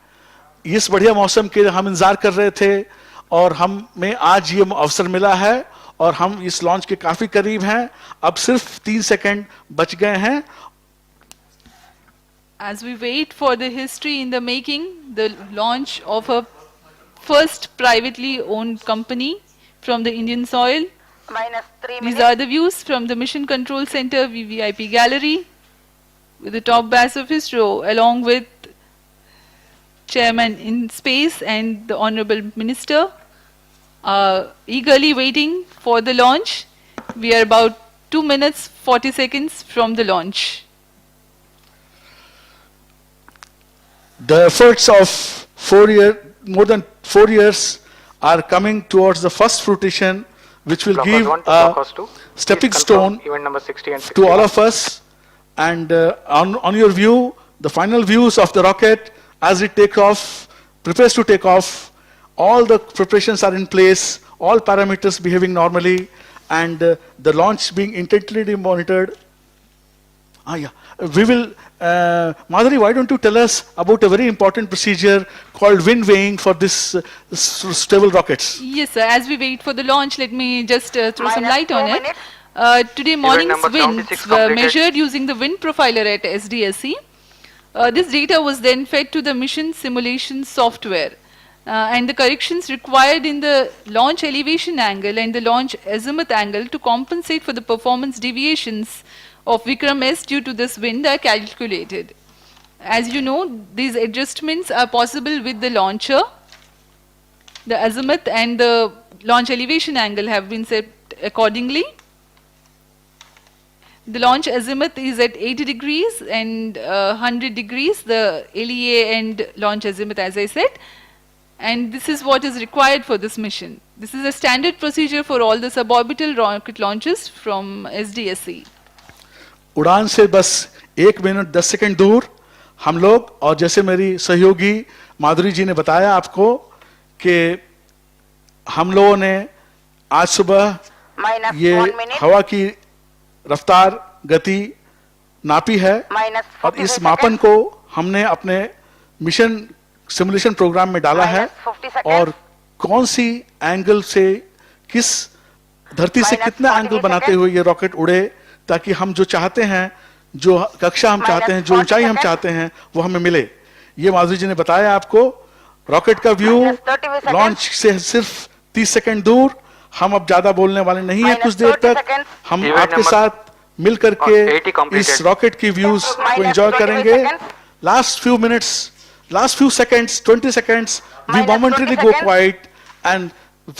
इस बढ़िया मौसम के हम इंतजार कर रहे थे, और हमें आज ये अवसर मिला है, और हम इस लॉन्च के काफी करीब हैं। अब सिर्फ 3 सेकंड बच गए हैं। As we wait for the history in the making, the launch of a first privately owned company from the Indian soil. Minus 3 These minutes. are the views from the Mission Control Center VVIP Gallery with the top brass of ISRO, along with Chairman in Space and the Honorable Minister, eagerly waiting for the launch. We are about 2 minutes 40 seconds from the launch. The efforts of more than 4 years are coming towards the first fruition, which will Blockhouse give 1 to a blockhouse 2. stepping Please confirm stone event number 60 and to all 61. of us. And on your view, the final views of the rocket as it prepares to take off, all the preparations are in place, all parameters behaving normally, and the launch being intently monitored. We will, Madhuri, why don't you tell us about a very important procedure called wind weighing for this stable rockets? Yes, sir. As we wait for the launch, let me just throw some Minus light 4 on it. minutes. Today morning's number winds 76 were completed. measured using the wind profiler at SDSC. This data was then fed to the mission simulation software. And the corrections required in the launch elevation angle and the launch azimuth angle to compensate for the performance deviations of Vikram-S due to this wind are calculated. As you know, these adjustments are possible with the launcher. The azimuth and the launch elevation angle have been set accordingly. The launch azimuth is at 80 degrees and 100 degrees, the LEA and launch azimuth, as I said. And this is what is required for this mission. This is a standard procedure for all the suborbital rocket launches from SDSC. उड़ान से बस 1 minute 10 second दूर हम लोग, और जैसे मेरी सहयोगी माधुरी जी ने बताया आपको कि हम लोगों ने आज सुबह Minus ये 1 minute. हवा की रफ्तार गति नापी है, Minus और 45 इस मापन को हमने अपने मिशन सिमुलेशन प्रोग्राम में डाला है, Minus 50 seconds. और कौन सी एंगल से किस धरती से Minus कितना 48 एंगल बनाते seconds. हुए ये रॉकेट उड़े, ताकि हम जो चाहते हैं, जो कक्षा हम Minus चाहते हैं, जो 40 ऊंचाई हम seconds. चाहते हैं, वो हमें मिले। ये माधुरी जी ने बताया आपको। रॉकेट का व्यू Minus 30 seconds. लॉन्च से सिर्फ 30 सेकंड दूर। हम अब ज्यादा बोलने वाले नहीं है Minus कुछ देर 30 तक। seconds. हम Event आपके number साथ मिल 80 करके completed. इस रॉकेट की व्यूज को Minus एंजॉय 25 करेंगे। seconds. Last few minutes, last few seconds, 20 seconds, we Minus momentarily 20 go seconds. quiet, and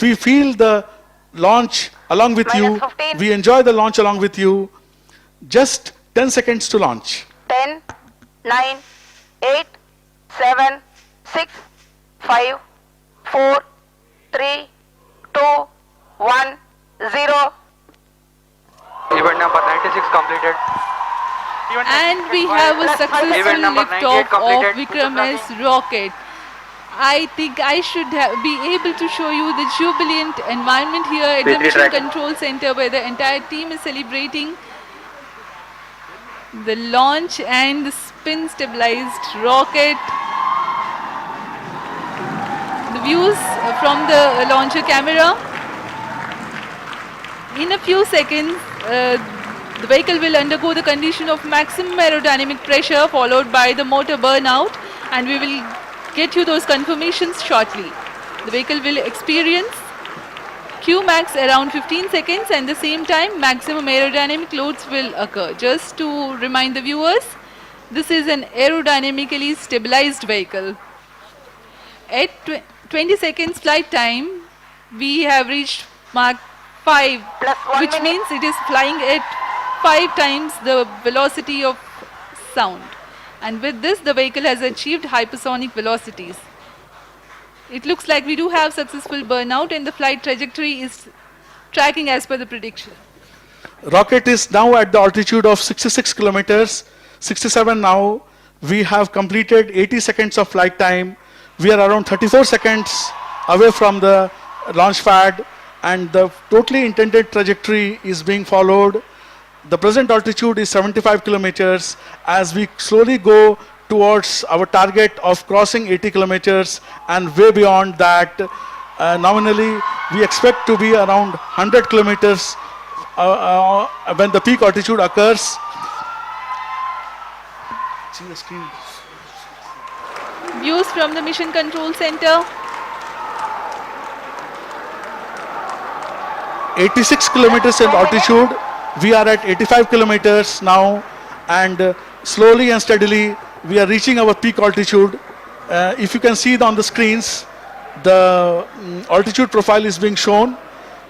we feel the launch along with Minus you. 15. We enjoy the launch along with you. Just 10 seconds to launch. 10, 9, 8, 7, 6, 5, 4, 3, 2, 1, 0. Event number 96 completed. And we have a successful liftoff of Vikram-S rocket. I think I should be able to show you the jubilant environment here at the Mission Control Center, where the entire team is celebrating the launch and the spin stabilized rocket. The views from the launcher camera. In a few seconds, the vehicle will undergo the condition of maximum aerodynamic pressure, followed by the motor burnout, and we will get you those confirmations shortly. The vehicle will experience Qmax around 15 seconds, and at the same time maximum aerodynamic loads will occur. Just to remind the viewers, this is an aerodynamically stabilized vehicle. At 20 seconds flight time, we have reached Mach 5, which means it is flying at 5 times the velocity of sound. And with this, the vehicle has achieved hypersonic velocities. It looks like we do have successful burnout, and the flight trajectory is tracking as per the prediction. Rocket is now at the altitude of 66 kilometers, 67 now. We have completed 80 seconds of flight time. We are around 34 seconds away from the launch pad, and the totally intended trajectory is being followed. The present altitude is 75 kilometers. As we slowly go towards our target of crossing 80 kilometers and way beyond that, nominally we expect to be around 100 kilometers when the peak altitude occurs. See the screen. Views from the Mission Control Center. 86 kilometers in altitude. We are at 85 kilometers now, and slowly and steadily we are reaching our peak altitude. If you can see it on the screens, the altitude profile is being shown.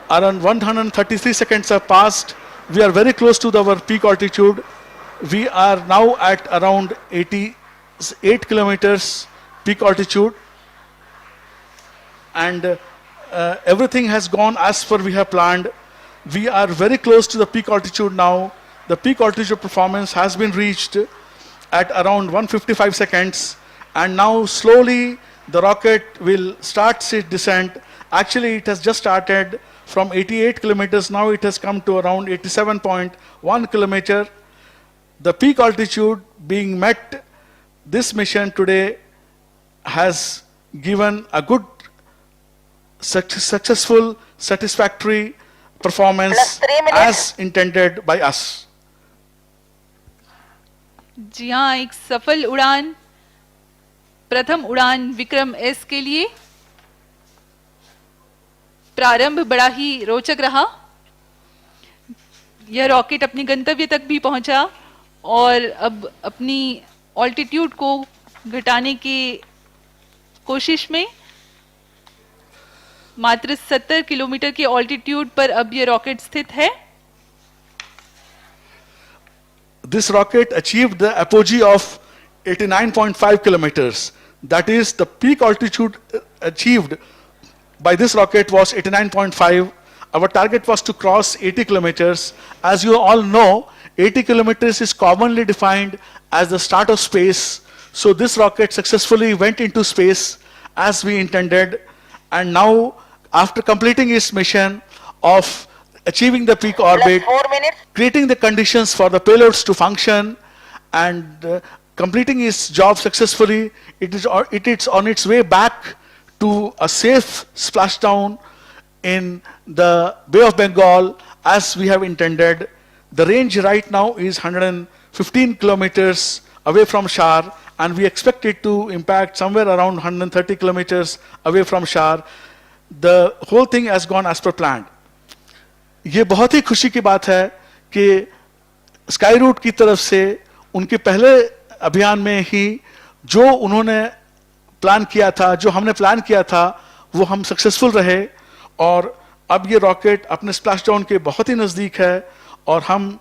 Around 133 seconds have passed. We are very close to our peak altitude. We are now at around 88 kilometers peak altitude, and everything has gone as per we have planned. We are very close to the peak altitude now. The peak altitude performance has been reached at around 155 seconds, and now slowly the rocket will start its descent. Actually, it has just started from 88 kilometers. Now it has come to around 87.1 kilometer. The peak altitude being met, this mission today has given a good, successful, satisfactory performance as intended by us. जी हाँ, एक सफल उड़ान, प्रथम उड़ान विक्रम-S के लिए। प्रारंभ बड़ा ही रोचक रहा। यह रॉकेट अपने गंतव्य तक भी पहुंचा और अब अपनी ऑल्टीट्यूड को घटाने की कोशिश में मात्र 70 किलोमीटर के ऑल्टीट्यूड पर अब यह रॉकेट स्थित है। This rocket achieved the apogee of 89.5 kilometers. That is, the peak altitude achieved by this rocket was 89.5. Our target was to cross 80 kilometers. As you all know, 80 kilometers is commonly defined as the start of space. So this rocket successfully went into space as we intended, and now after completing its mission of achieving the peak orbit, creating the conditions for the payloads to function, and completing its job successfully, it is on its way back to a safe splashdown in the Bay of Bengal as we have intended. The range right now is 115 kilometers away from Shar, and we expect it to impact somewhere around 130 kilometers away from Shar. The whole thing has gone as per planned. ये बहुत ही खुशी की बात है कि Skyroot की तरफ से उनके पहले अभियान में ही जो उन्होंने प्लान किया था, जो हमने प्लान किया था, वो हम सक्सेसफुल रहे, और अब ये रॉकेट अपने स्प्लैश डाउन के बहुत ही नज़दीक है, और हम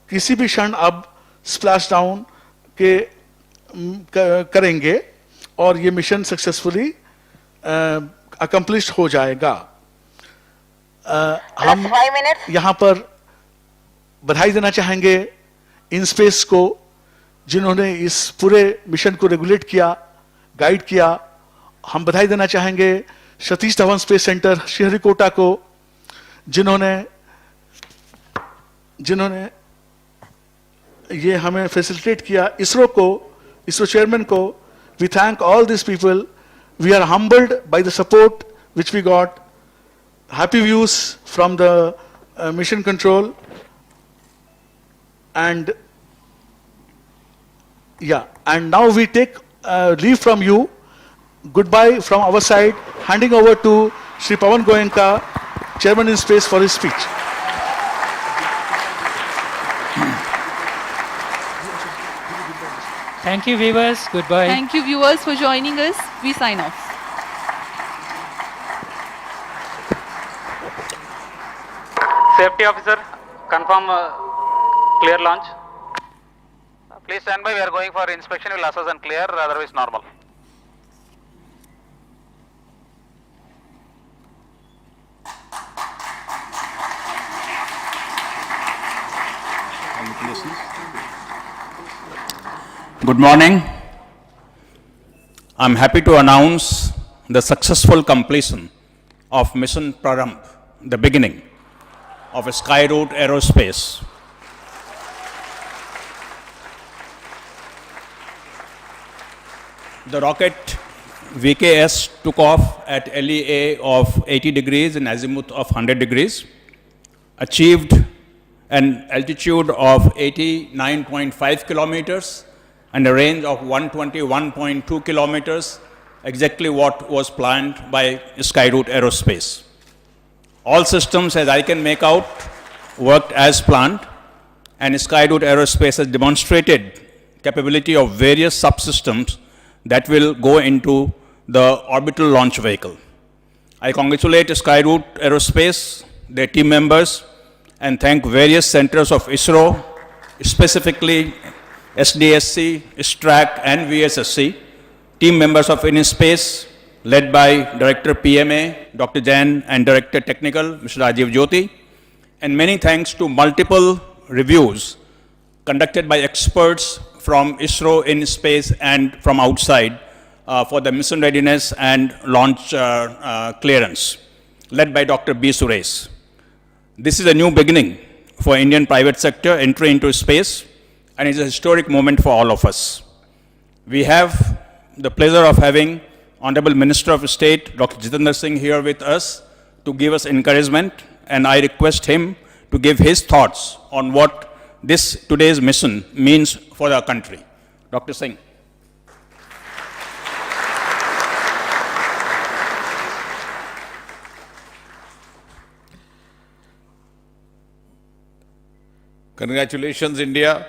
किसी भी क्षण अब स्प्लैश डाउन के करेंगे और ये मिशन सक्सेसफुली अकम्प्लिश हो जाएगा। हम 5 minutes. यहाँ पर बधाई देना चाहेंगे इन स्पेस को जिन्होंने इस पूरे मिशन को रेगुलेट किया, गाइड किया। हम बधाई देना चाहेंगे सतीश धवन स्पेस सेंटर श्रीहरिकोटा को जिन्होंने ये हमें फैसिलिटेट किया। इसरो को, इसरो चेयरमैन को, we thank all this people. We are humbled by the support which we got. Happy views from the mission control and now we take leave from you. Goodbye from our side, handing over to Shri Pawan Goenka, Chairman in Space, for his speech. Thank you, viewers. Goodbye. Thank you, viewers, for joining us. We sign off. Safety officer, confirm clear launch. Please stand by. We are going for inspection. We'll assess and clear. Otherwise, normal. Good morning. I'm happy to announce the successful completion of Mission Prarambh, the beginning of Skyroot Aerospace. The rocket Vikram-S took off at LEA of 80 degrees and azimuth of 100 degrees, achieved an altitude of 89.5 kilometers and a range of 121.2 kilometers, exactly what was planned by Skyroot Aerospace. All systems, as I can make out, worked as planned, and Skyroot Aerospace has demonstrated capability of various subsystems that will go into the orbital launch vehicle. I congratulate Skyroot Aerospace, their team members, and thank various centers of ISRO, specifically SDSC, STRAC, and VSSC, team members of InSpace, led by Director PMA, Dr. Jain, and Director Technical, Mr. Rajiv Jyoti, and many thanks to multiple reviews conducted by experts from ISRO, InSpace, and from outside for the mission readiness and launch clearance, led by Dr. B. Suresh. This is a new beginning for Indian private sector entry into space, and it's a historic moment for all of us. We have the pleasure of having Honorable Minister of State, Dr. Jitendra Singh, here with us to give us encouragement, and I request him to give his thoughts on what today's mission means for our country. Dr. Singh. Congratulations, India.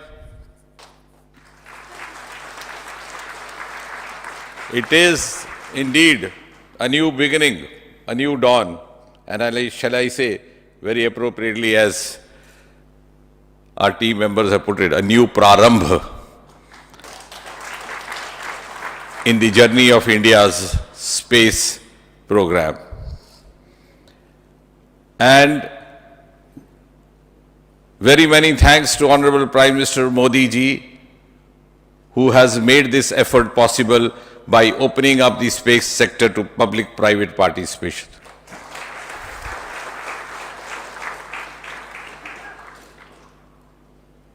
It is indeed a new beginning, a new dawn, and shall I say, very appropriately as our team members have put it, a new Prarambh in the journey of India's space program. And very many thanks to Honorable Prime Minister Modi ji, who has made this effort possible by opening up the space sector to public-private participation.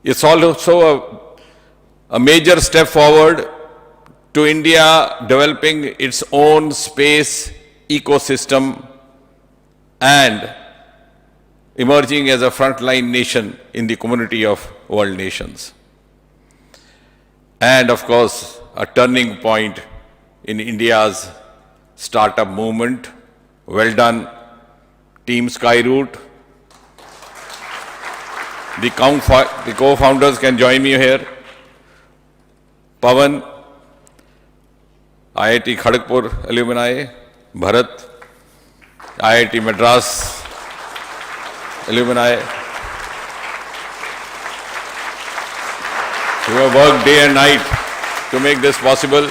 It's also a major step forward to India developing its own space ecosystem and emerging as a frontline nation in the community of world nations. And of course, a turning point in India's startup movement. Well done, Team Skyroot. The co-founders can join me here. Pawan, IIT Kharagpur alumni, Bharat, IIT Madras alumni, who have worked day and night to make this possible.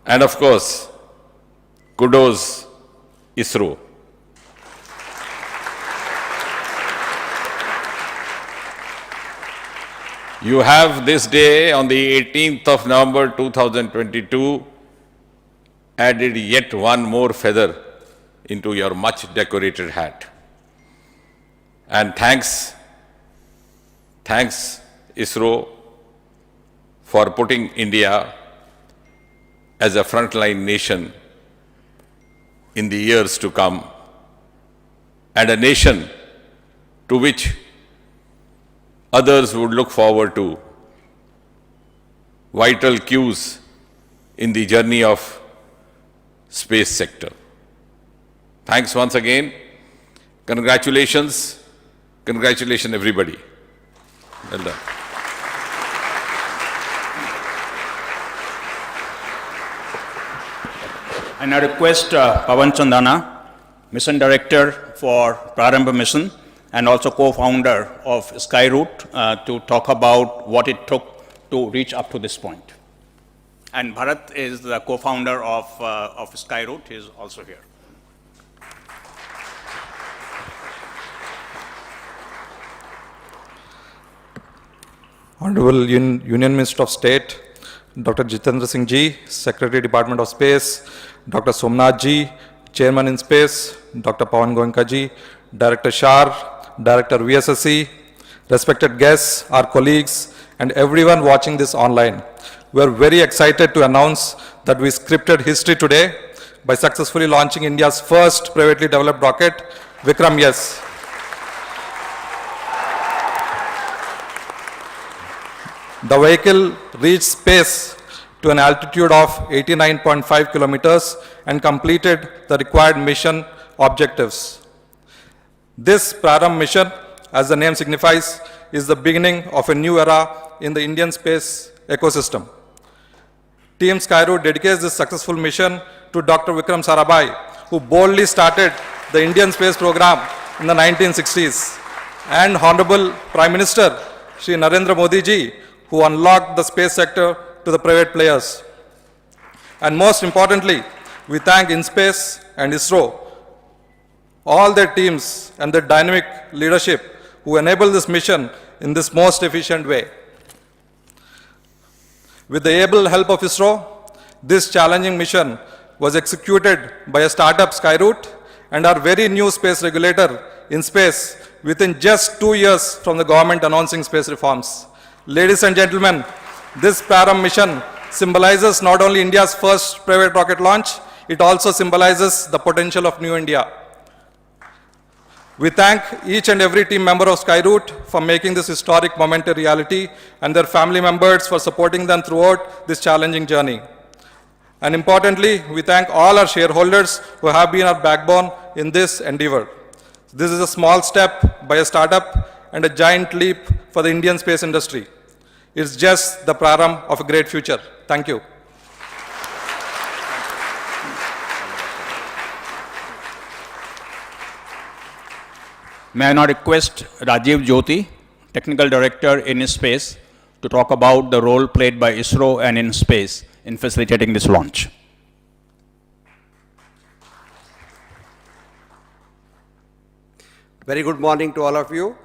And of course, kudos ISRO. You have this day on the 18th of November 2022 added yet one more feather into your much decorated hat. And thanks ISRO for putting India as a frontline nation in the years to come, and a nation to which others would look forward to, vital cues in the journey of space sector. Thanks once again. Congratulations. Congratulations everybody. Well done. I now request Pawan Chandana, Mission Director for Prarambh Mission and also co-founder of Skyroot, to talk about what it took to reach up to this point. And Bharat is the co-founder of Skyroot. He is also here. Honorable Union Minister of State, Dr. Jitendra Singh Ji, Secretary Department of Space, Dr. Somnath Ji, Chairman in Space, Dr. Pawan Goenka Ji, Director Shar, Director VSSC, respected guests, our colleagues, and everyone watching this online. We are very excited to announce that we scripted history today by successfully launching India's first privately developed rocket, Vikram-S. The vehicle reached space to an altitude of 89.5 kilometers and completed the required mission objectives. This Prarambh mission, as the name signifies, is the beginning of a new era in the Indian space ecosystem. Team Skyroot dedicates this successful mission to Dr. Vikram Sarabhai, who boldly started the Indian space program in the 1960s, and Honorable Prime Minister Shri Narendra Modi Ji, who unlocked the space sector to the private players. And most importantly, we thank InSpace and ISRO, all their teams and their dynamic leadership who enable this mission in this most efficient way. With the able help of ISRO, this challenging mission was executed by a startup Skyroot and our very new space regulator InSpace within just 2 years from the government announcing space reforms. Ladies and gentlemen, this Prarambh mission symbolizes not only India's first private rocket launch, it also symbolizes the potential of New India. We thank each and every team member of Skyroot for making this historic moment a reality, and their family members for supporting them throughout this challenging journey. And importantly, we thank all our shareholders who have been our backbone in this endeavor. This is a small step by a startup and a giant leap for the Indian space industry. It's just the Prarambh of a great future. Thank you. May I now request Rajiv Jyoti, Technical Director in InSpace, to talk about the role played by ISRO and InSpace in facilitating this launch. Very good morning to all of you.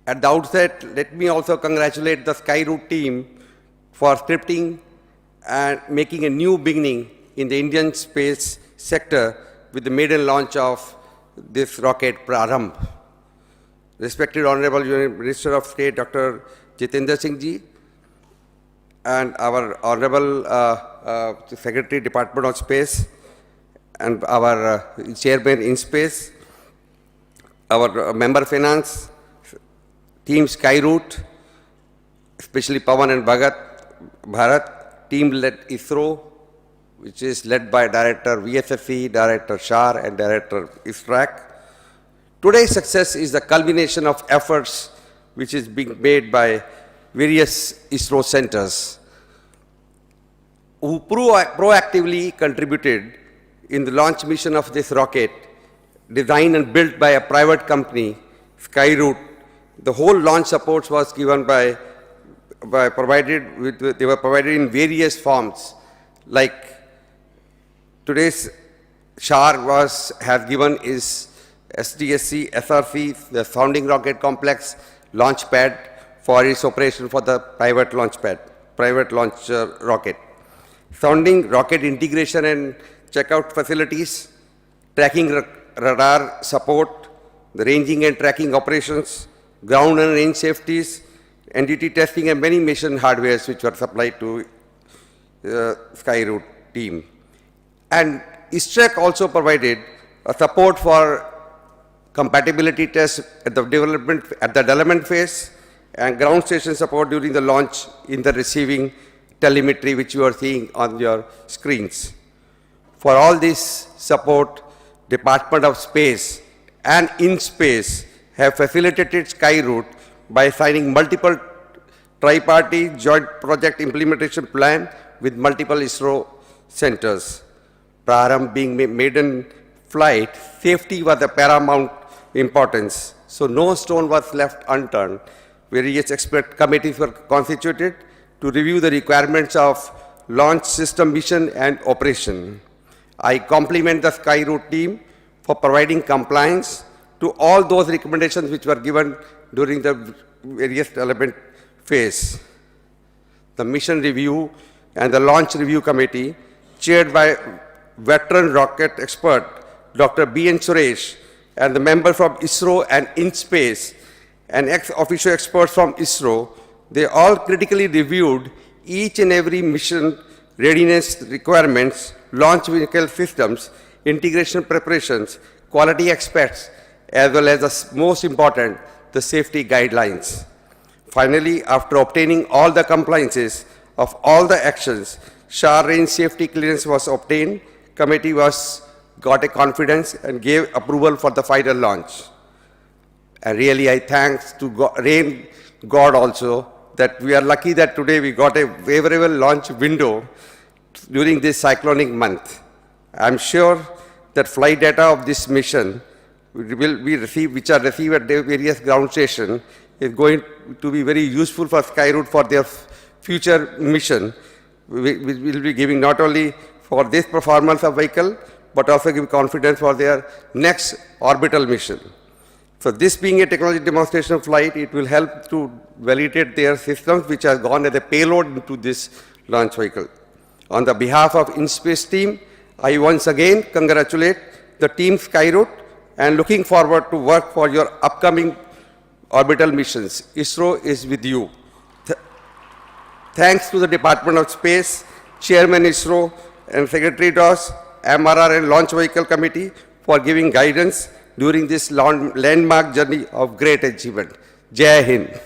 At the outset, let me also congratulate the Skyroot team for scripting and making a new beginning in the Indian space sector with the maiden launch of this rocket Prarambh. Respected Honorable Minister of State Dr. Jitendra Singh Ji and our Honorable Secretary Department of Space and our Chairman in Space, our Member Finance, Team Skyroot, especially Pawan and Bharat, team led ISRO, which is led by Director VSSC, Director Shar and Director ISRAC. Today's success is the culmination of efforts which is being made by various ISRO centers who proactively contributed in the launch mission of this rocket, designed and built by a private company, Skyroot. The whole launch support was given they were provided in various forms, like today's SHAR has given is SDSC, SRC, the Sounding Rocket Complex launch pad for its operation for the private launch rocket. Sounding rocket integration and checkout facilities, tracking radar support, the ranging and tracking operations, ground and range safeties, NDT testing, and many mission hardwares which were supplied to Skyroot team. And ISTREC also provided a support for compatibility tests at the development phase and ground station support during the launch in the receiving telemetry which you are seeing on your screens. For all this support, Department of Space and InSpace have facilitated Skyroot by signing multiple tripartite joint project implementation plan with multiple ISRO centers. Prarambh being maiden flight, safety was of paramount importance, so no stone was left unturned. Various expert committees were constituted to review the requirements of launch system mission and operation. I compliment the Skyroot team for providing compliance to all those recommendations which were given during the various development phase. The mission review and the launch review committee, chaired by veteran rocket expert Dr. B.N. Suresh, and the member from ISRO and InSpace, and ex-officio experts from ISRO, they all critically reviewed each and every mission readiness requirements, launch vehicle systems, integration preparations, quality aspects, as well as the most important, the safety guidelines. Finally, after obtaining all the compliances of all the actions, SHAR range safety clearance was obtained. Committee got a confidence and gave approval for the final launch. And really, I thanks to God also that we are lucky that today we got a favorable launch window during this cyclonic month. I'm sure that flight data of this mission which are received at the various ground stations, is going to be very useful for Skyroot for their future mission. We will be giving not only for this performance of vehicle, but also give confidence for their next orbital mission. So this being a technology demonstration flight, it will help to validate their systems which have gone as a payload into this launch vehicle. On the behalf of InSpace team, I once again congratulate the team Skyroot and looking forward to work for your upcoming orbital missions. ISRO is with you. Thanks to the Department of Space, Chairman ISRO and Secretary DOS, MRR and Launch Vehicle Committee for giving guidance during this landmark journey of great achievement. Jai Hind.